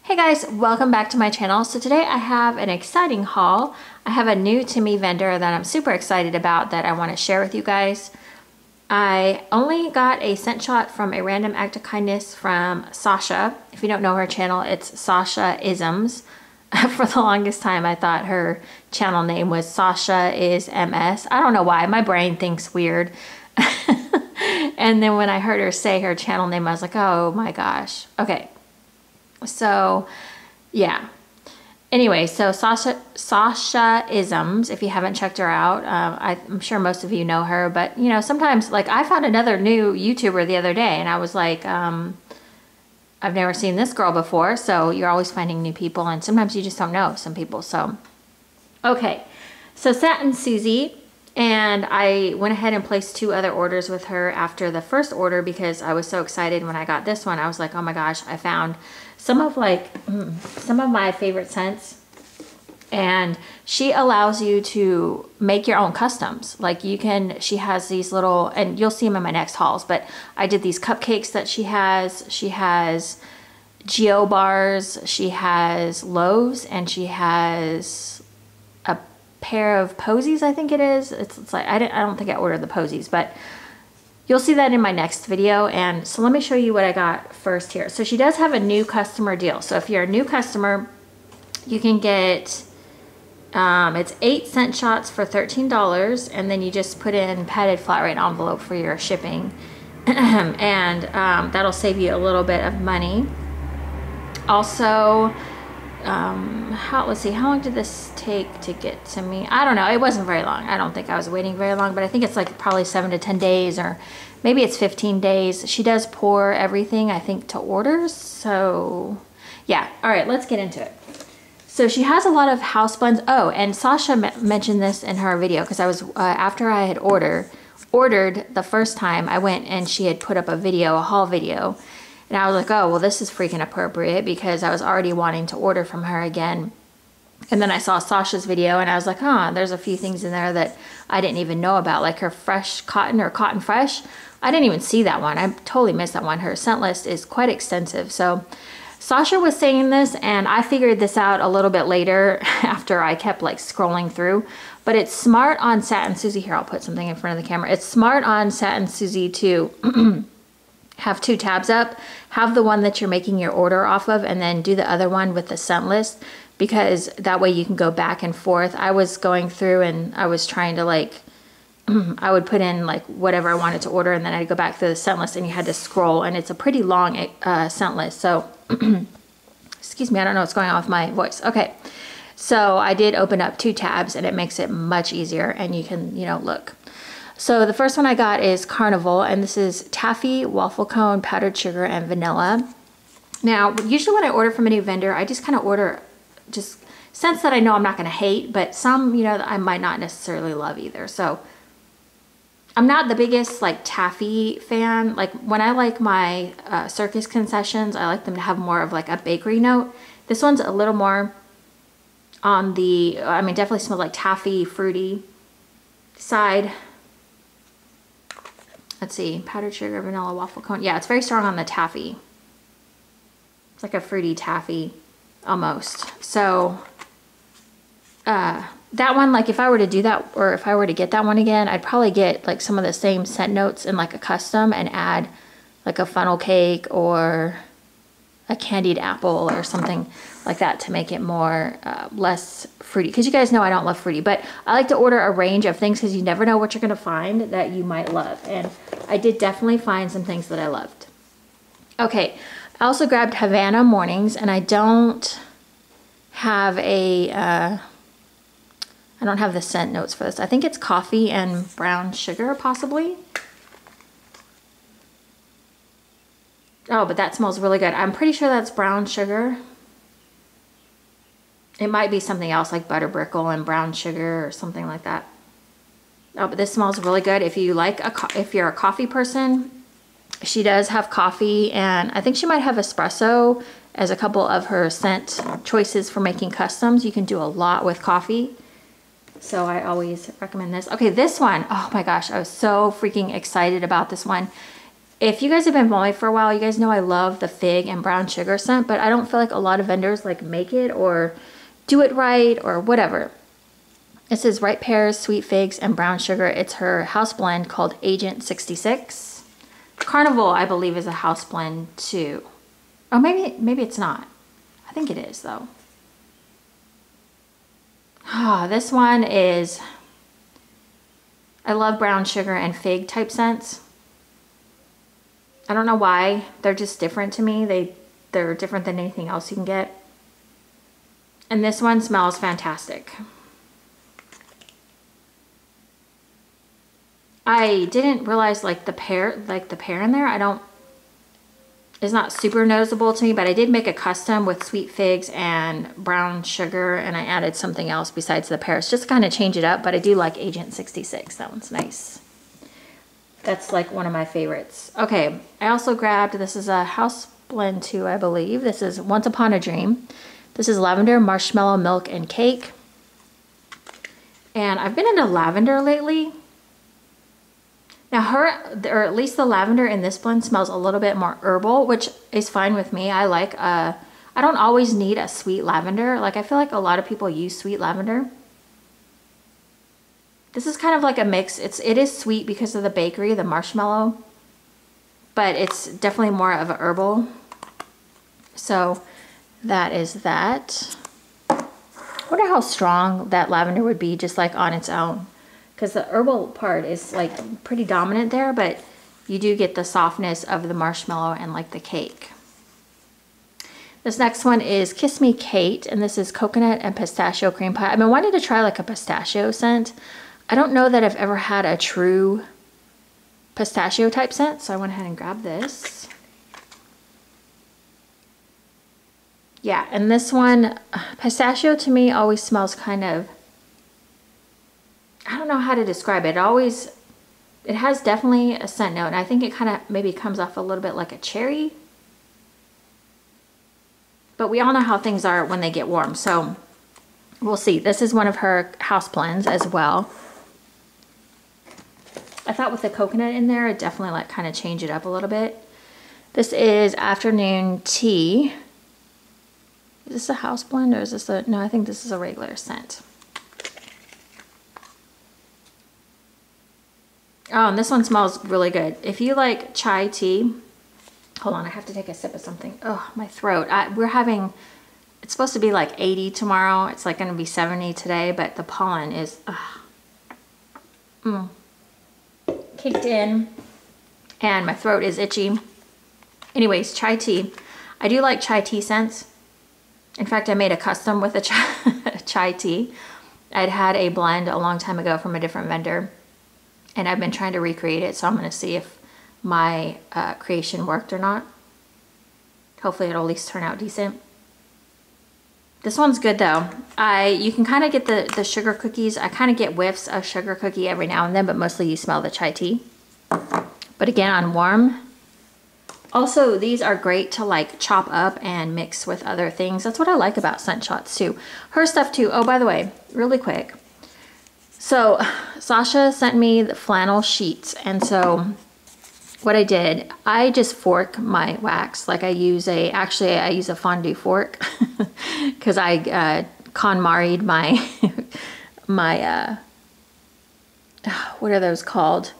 Hey guys, welcome back to my channel. So today I have an exciting haul. I have a new to me vendor that I'm super excited about that I want to share with you guys. I only got a scent shot from a random act of kindness from Sasha. If you don't know her channel, it's Sasha Isms. For the longest time I thought her channel name was Sasha is MS. I don't know why, my brain thinks weird. And then when I heard her say her channel name, I was like, oh my gosh. Okay. So yeah, anyway, so Sasha Isms, if you haven't checked her out, I'm sure most of you know her, but you know, sometimes like I found another new YouTuber the other day and I was like, I've never seen this girl before. So you're always finding new people and sometimes you just don't know some people. So, okay. So Satin Suzie, and I went ahead and placed 2 other orders with her after the first order because I was so excited when I got this one. I was like, oh my gosh, I found some of my favorite scents, and she allows you to make your own customs. Like she has these little, and you'll see them in my next hauls, but I did these cupcakes that she has Geo bars, she has loaves, and she has a pair of posies, I think it is. It's like, I don't think I ordered the posies, but you'll see that in my next video. And so let me show you what I got first here. So she does have a new customer deal. So if you're a new customer, you can get, it's 8 scent shots for $13, and then you just put in padded flat rate envelope for your shipping. And that'll save you a little bit of money. Also, let's see, how long did this take to get to me? I don't know, it wasn't very long. I don't think I was waiting very long, but I think it's like probably 7 to 10 days, or maybe it's 15 days. She does pour everything, I think, to orders. So yeah, all right, let's get into it. So she has a lot of house blends. Oh, and Sasha mentioned this in her video because I was, after I had ordered the first time, I went and she had put up a haul video. And I was like, oh, well, this is freaking appropriate because I was already wanting to order from her again. And then I saw Sasha's video and I was like, huh, there's a few things in there that I didn't even know about, like her fresh cotton or cotton fresh. I didn't even see that one. I totally missed that one. Her scent list is quite extensive. So Sasha was saying this, and I figured this out a little bit later after I kept like scrolling through. But it's smart on Satin Suzie. Here, I'll put something in front of the camera. It's smart on Satin Suzie to have 2 tabs up, have the one that you're making your order off of, and then do the other one with the scent list, because that way you can go back and forth. I was going through and I was trying to like, I would put in like whatever I wanted to order, and then I'd go back through the scent list and you had to scroll, and it's a pretty long scent list. So, excuse me, I don't know what's going on with my voice. Okay, so I did open up 2 tabs and it makes it much easier, and you can, you know, look. So the first one I got is Carnival, and this is taffy, waffle cone, powdered sugar, and vanilla. Now, usually when I order from a new vendor, I just kind of order just scents that I know I'm not going to hate, but some, you know, that I might not necessarily love either. So I'm not the biggest like taffy fan. Like when I like my circus concessions, I like them to have more of like a bakery note. This one's a little more on the, I mean, definitely smells like taffy, fruity side. Let's see, powdered sugar, vanilla, waffle cone. Yeah, it's very strong on the taffy. It's like a fruity taffy almost. So that one, like if I were to do that, or if I were to get that one again, I'd probably get like some of the same scent notes in like a custom and add like a funnel cake or a candied apple or something like that to make it more less fruity, because you guys know I don't love fruity, but I like to order a range of things because you never know what you're going to find that you might love, and I did definitely find some things that I loved. Okay, I also grabbed Havana Mornings, and I don't have a I don't have the scent notes for this. I think it's coffee and brown sugar possibly. Oh, but that smells really good. I'm pretty sure that's brown sugar. It might be something else like butterbrickle and brown sugar or something like that. Oh, but this smells really good. If you like if you're a coffee person, she does have coffee, and I think she might have espresso as a couple of her scent choices for making customs. You can do a lot with coffee. So I always recommend this. Okay, this one, oh my gosh, I was so freaking excited about this one. If you guys have been following me for a while, you guys know I love the fig and brown sugar scent, but I don't feel like a lot of vendors like make it or do it right or whatever. It says ripe pears, sweet figs, and brown sugar. It's her house blend called Agent 66. Carnival, I believe, is a house blend too. Oh, maybe it's not. I think it is though. Ah, this one is, I love brown sugar and fig type scents. I don't know why. They're just different to me. They're different than anything else you can get. And this one smells fantastic. I didn't realize like the pear in there. It's not super noticeable to me, but I did make a custom with sweet figs and brown sugar, and I added something else besides the pears just to kind of change it up. But I do like Agent 66. That one's nice. That's like one of my favorites. Okay, I also grabbed, this is a house blend too, I believe. This is Once Upon a Dream. This is lavender, marshmallow, milk, and cake. And I've been into lavender lately. Now or at least the lavender in this blend smells a little bit more herbal, which is fine with me. I like, I don't always need a sweet lavender. Like I feel like a lot of people use sweet lavender. This is kind of like a mix. It is sweet because of the bakery, the marshmallow, but it's definitely more of a herbal. So that is that. I wonder how strong that lavender would be just like on its own, because the herbal part is like pretty dominant there, but you do get the softness of the marshmallow and like the cake. This next one is Kiss Me Kate, and this is coconut and pistachio cream pie. I've been wanting to try like a pistachio scent. I don't know that I've ever had a true pistachio type scent, so I went ahead and grabbed this. Yeah, and this one, pistachio to me always smells kind of, I don't know how to describe it. It has definitely a scent note, and I think it kind of maybe comes off a little bit like a cherry. But we all know how things are when they get warm, so we'll see. This is one of her house blends as well. I thought with the coconut in there, it definitely like kind of change it up a little bit. This is Afternoon Tea. Is this a house blend or is this no, I think this is a regular scent. Oh, and this one smells really good. If you like chai tea, hold on, I have to take a sip of something. Oh, my throat. It's supposed to be like 80 tomorrow. It's like going to be 70 today, but the pollen is kicked in and my throat is itchy. Anyways, chai tea. I do like chai tea scents. In fact, I made a custom with a chai tea. I'd had a blend a long time ago from a different vendor, and I've been trying to recreate it, so I'm going to see if my creation worked or not. Hopefully it'll at least turn out decent. This one's good though. You can kind of get the sugar cookies. I kind of get whiffs of sugar cookie every now and then, but mostly you smell the chai tea. But again, on warm. Also, these are great to like chop up and mix with other things. That's what I like about scent shots too. Her stuff too. Oh, by the way, really quick. So Sasha sent me the flannel sheets, and so what I did, I just fork my wax. Like I use a fondue fork because I KonMari'd my what are those called?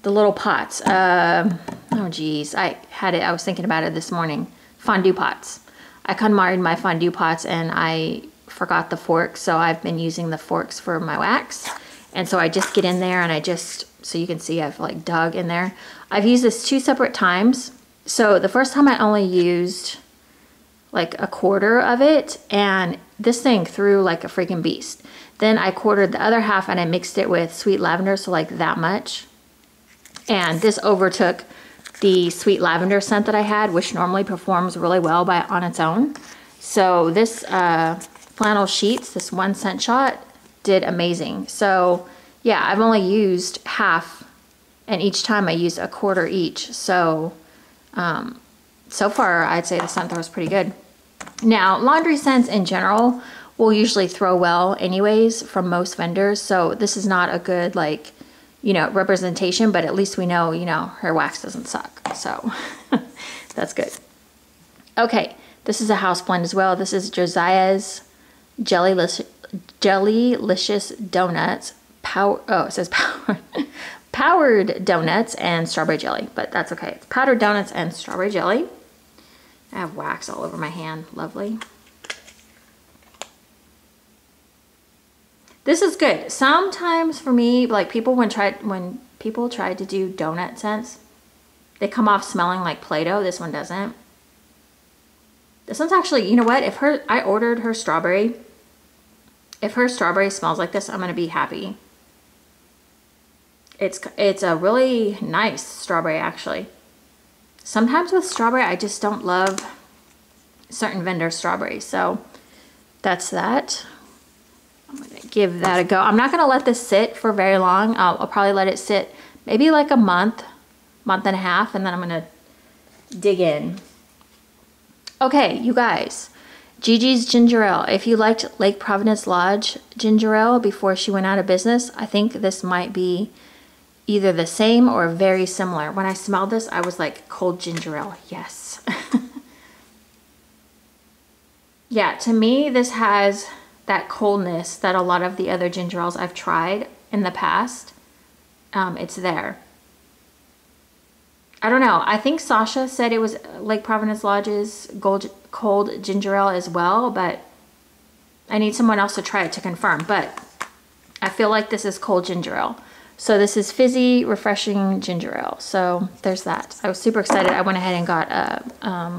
The little pots. Oh geez, I was thinking about it this morning. Fondue pots. I KonMari'd my fondue pots and I forgot the fork, so I've been using the forks for my wax. And so I just get in there and so you can see I've like dug in there. I've used this 2 separate times. So the first time I only used like a quarter of it, and this thing threw like a freaking beast. Then I quartered the other half and I mixed it with sweet lavender, so like that much. And this overtook the sweet lavender scent that I had, which normally performs really well on its own. So this flannel sheets, this 1 scent shot, did amazing. So yeah, I've only used half, and each time I used a quarter each. So so far I'd say the scent throw is pretty good. Now laundry scents in general will usually throw well anyways from most vendors, so this is not a good like, you know, representation, but at least we know, you know, her wax doesn't suck. so that's good. Okay, this is a house blend as well. This is Josiah's Jellylicious Donuts. It says powdered donuts and strawberry jelly, but that's okay. It's powdered donuts and strawberry jelly. I have wax all over my hand. Lovely. This is good. Sometimes for me, like when people try to do donut scents, they come off smelling like Play-Doh. This one doesn't. This one's actually, you know what? I ordered her strawberry. If her strawberry smells like this, I'm gonna be happy. It's a really nice strawberry, actually. Sometimes with strawberry, I just don't love certain vendor strawberries. So that's that. I'm gonna give that a go. I'm not gonna let this sit for very long. I'll probably let it sit maybe like a month and a half, and then I'm gonna dig in. Okay, you guys, Gigi's Ginger Ale. If you liked Lake Providence Lodge Ginger Ale before she went out of business, I think this might be either the same or very similar. When I smelled this, I was like, cold ginger ale, yes. Yeah, to me, this has that coldness that a lot of the other ginger ales I've tried in the past, it's there. I don't know. I think Sasha said it was Lake Providence Lodge's cold ginger ale as well, but I need someone else to try it to confirm. But I feel like this is cold ginger ale. So this is fizzy, refreshing ginger ale. So there's that. I was super excited. I went ahead and got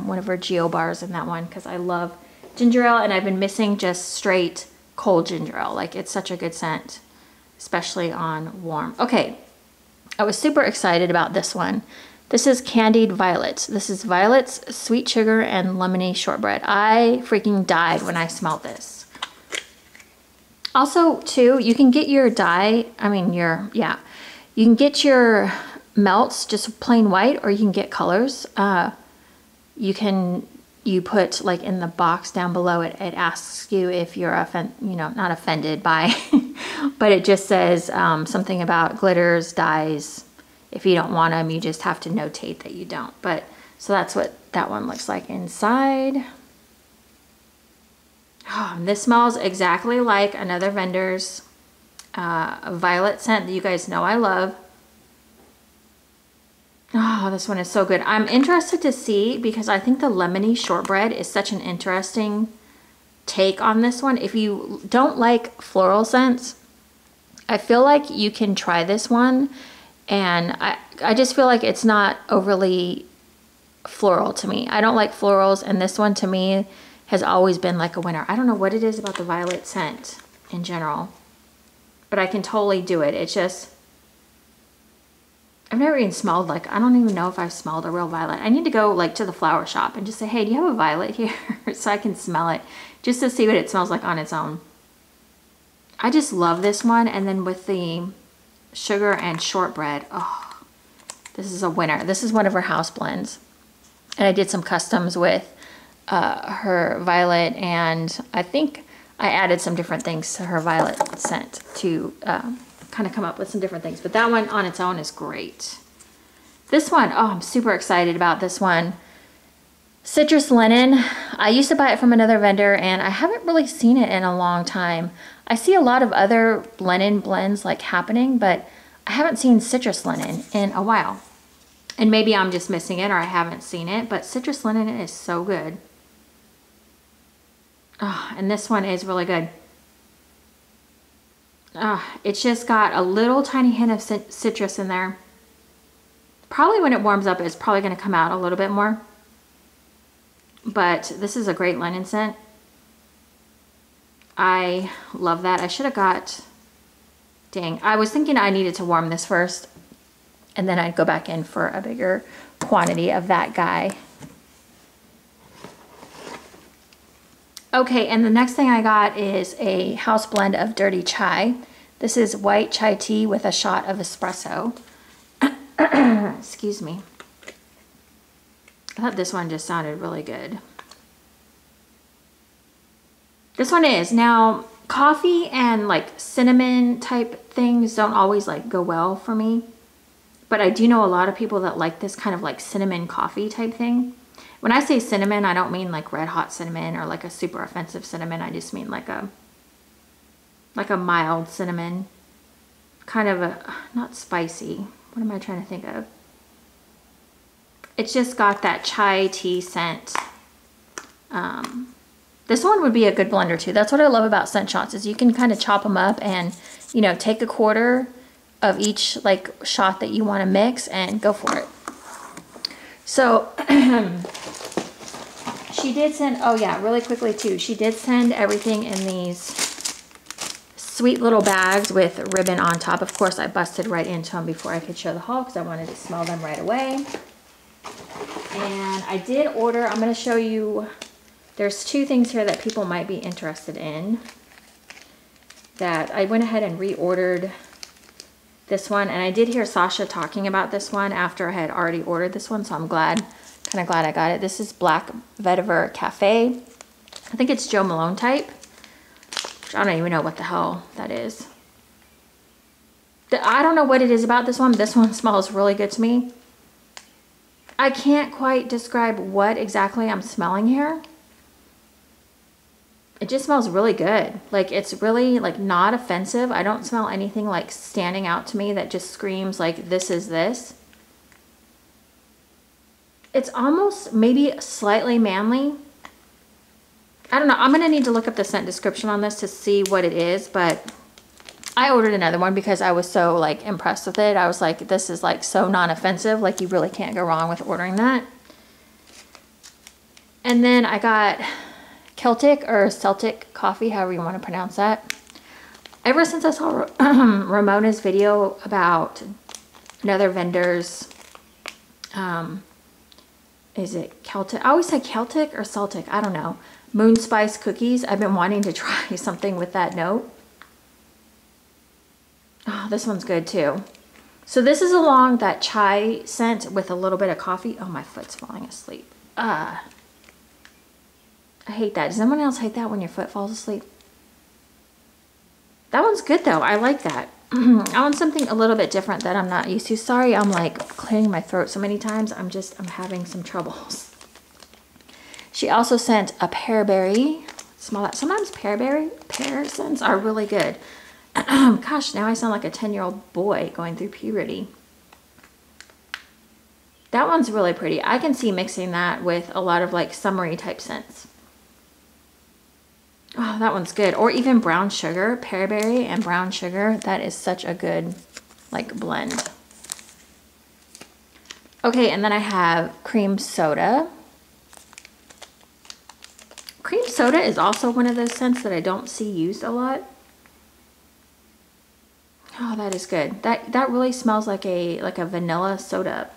one of her Geo bars in that one because I love ginger ale, and I've been missing just straight cold ginger ale. Like, it's such a good scent, especially on warm. Okay, I was super excited about this one. This is Candied Violets. This is violets, sweet sugar, and lemony shortbread. I freaking died when I smelled this. Also, too, you can get your dye, you can get your melts just plain white, or you can get colors. You put, like, in the box down below, it asks you if you're not offended by, but it just says something about glitters, dyes. If you don't want them, you just have to notate that you don't. But so that's what that one looks like inside. Oh, this smells exactly like another vendor's violet scent that you guys know I love. Oh, this one is so good. I'm interested to see, because I think the lemony shortbread is such an interesting take on this one. If you don't like floral scents, I feel like you can try this one. And I just feel like it's not overly floral to me. I don't like florals, and this one to me has always been like a winner. I don't know what it is about the violet scent in general, but I can totally do it. It's just, I've never even smelled, like, I don't even know if I've smelled a real violet. I need to go, like, to the flower shop and just say, hey, do you have a violet here? So I can smell it, just to see what it smells like on its own. I just love this one. And then with the sugar and shortbread, oh, this is a winner. This is one of her house blends. And I did some customs with her violet, and I think I added some different things to her violet scent to kind of come up with some different things. But that one on its own is great. This one, oh, I'm super excited about this one. Citrus Linen. I used to buy it from another vendor, and I haven't really seen it in a long time. I see a lot of other linen blends like happening, but I haven't seen Citrus Linen in a while. And maybe I'm just missing it, or I haven't seen it, but Citrus Linen is so good. Oh, and this one is really good. It's just got a little tiny hint of citrus in there. Probably when it warms up, it's probably going to come out a little bit more. But this is a great linen scent. I love that. I should have got, dang, I was thinking I needed to warm this first, and then I'd go back in for a bigger quantity of that guy. Okay, and the next thing I got is a house blend of dirty chai. This is white chai tea with a shot of espresso. Excuse me. I thought this one just sounded really good. This one is. Now, coffee and like cinnamon type things don't always like go well for me. But I do know a lot of people that like this kind of like cinnamon coffee type thing. When I say cinnamon, I don't mean like red hot cinnamon or like a super offensive cinnamon. I just mean like a mild cinnamon. Kind of a, not spicy. What am I trying to think of? It's just got that chai tea scent. This one would be a good blender too. That's what I love about scent shots, is you can kind of chop them up and, you know, take a quarter of each like shot that you want to mix and go for it. So she did send, oh yeah, really quickly too, she did send everything in these sweet little bags with ribbon on top. Of course, I busted right into them before I could show the haul because I wanted to smell them right away. And I did order, I'm going to show you, there's two things here that people might be interested in. That I went ahead and reordered this one, and I did hear Sasha talking about this one after I had already ordered this one, so I'm glad, kind of glad I got it. This is Black Vetiver Cafe. I think it's Joe Malone type. I don't even know what the hell that is. I don't know what it is about this one. This one smells really good to me. I can't quite describe what exactly I'm smelling here. It just smells really good. Like, it's really like not offensive. I don't smell anything like standing out to me that just screams like this is this. It's almost maybe slightly manly. I don't know. I'm gonna need to look up the scent description on this to see what it is, but I ordered another one because I was so like impressed with it. I was like, this is like so non-offensive. Like, you really can't go wrong with ordering that. And then I got Celtic or Celtic coffee, however you want to pronounce that. Ever since I saw Ramona's video about another vendor's, is it Celtic? I always say Celtic or Celtic, I don't know. Moon Spice cookies. I've been wanting to try something with that note. Oh, this one's good too. So this is along that chai scent with a little bit of coffee. Oh, my foot's falling asleep. I hate that. Does anyone else hate that when your foot falls asleep? That one's good though. I like that. I want something a little bit different that I'm not used to. Sorry, I'm like clearing my throat so many times. I'm having some troubles. She also sent a pearberry. Smell that. Sometimes pear scents are really good. Gosh, now I sound like a 10-year-old boy going through puberty. That one's really pretty. I can see mixing that with a lot of like summery type scents. Oh, that one's good. Or even brown sugar, pearberry and brown sugar. That is such a good like blend. Okay, and then I have cream soda. Cream soda is also one of those scents that I don't see used a lot. Oh, that is good. That really smells like a vanilla soda.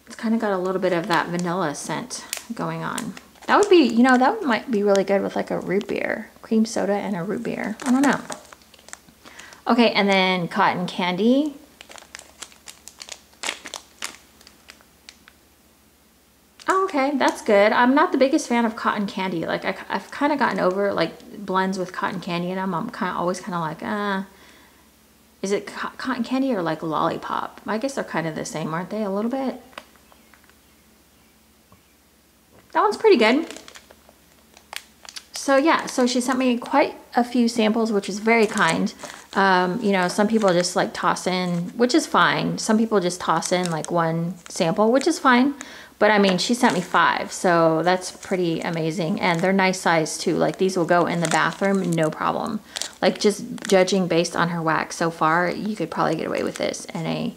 It's kind of got a little bit of that vanilla scent going on. That would be, you know, that might be really good with like a root beer. Cream soda and a root beer. I don't know. Okay, and then cotton candy. Oh, okay, that's good. I'm not the biggest fan of cotton candy. Like, I've kind of gotten over like blends with cotton candy in them. I'm always kind of like, is it cotton candy or like lollipop? I guess they're kind of the same, aren't they? A little bit. That one's pretty good. So yeah, so she sent me quite a few samples, which is very kind. You know, some people just like toss in, which is fine. Some people just toss in like one sample, which is fine. But I mean, she sent me 5, so that's pretty amazing. And they're nice size too. Like, these will go in the bathroom, no problem. Like, just judging based on her wax so far, you could probably get away with this in a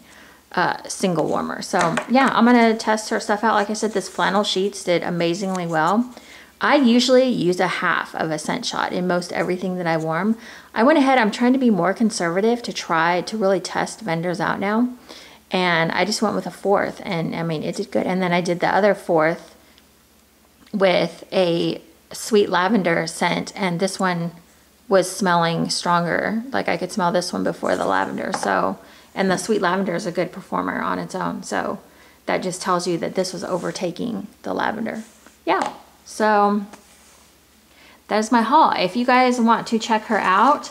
single warmer. So yeah, I'm gonna test her stuff out. Like I said, this flannel sheets did amazingly well. I usually use a half of a scent shot in most everything that I warm. I went ahead, I'm trying to be more conservative to try to really test vendors out now. And I just went with a 1/4, and I mean, it did good. And then I did the other 1/4 with a sweet lavender scent, and this one was smelling stronger. Like, I could smell this one before the lavender. So, and the sweet lavender is a good performer on its own. So that just tells you that this was overtaking the lavender. Yeah, so that is my haul. If you guys want to check her out,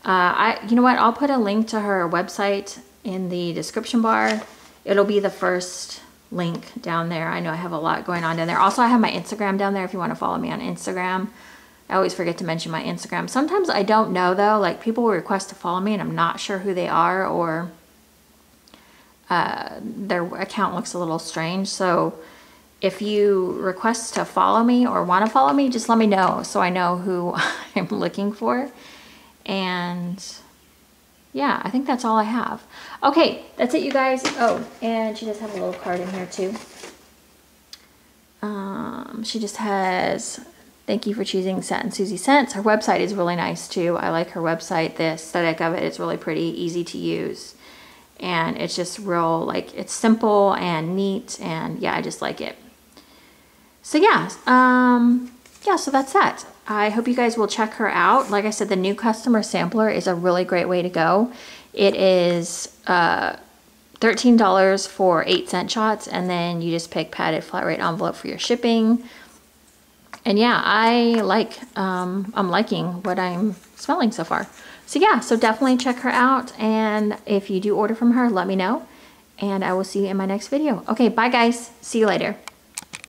you know what, I'll put a link to her website in the description bar. It'll be the first link down there. I know I have a lot going on down there. Also, I have my Instagram down there if you want to follow me on Instagram. I always forget to mention my Instagram. Sometimes I don't know though, like people will request to follow me and I'm not sure who they are, or their account looks a little strange. So if you request to follow me or want to follow me, just let me know so I know who I'm looking for. And yeah, I think that's all I have. Okay, that's it, you guys. Oh, and she does have a little card in here too. She just has, thank you for choosing Satin Suzie scents. Her website is really nice too. I like her website. The aesthetic of it is really pretty, easy to use. And it's just real, like, it's simple and neat. And yeah, I just like it. So yeah, yeah, so that's that. I hope you guys will check her out. Like I said, the new customer sampler is a really great way to go. It is $13 for 8 scent shots, and then you just pick padded flat rate envelope for your shipping. And yeah, I'm liking what I'm smelling so far. So yeah, so definitely check her out, and if you do order from her, let me know, and I will see you in my next video. Okay, bye guys. See you later.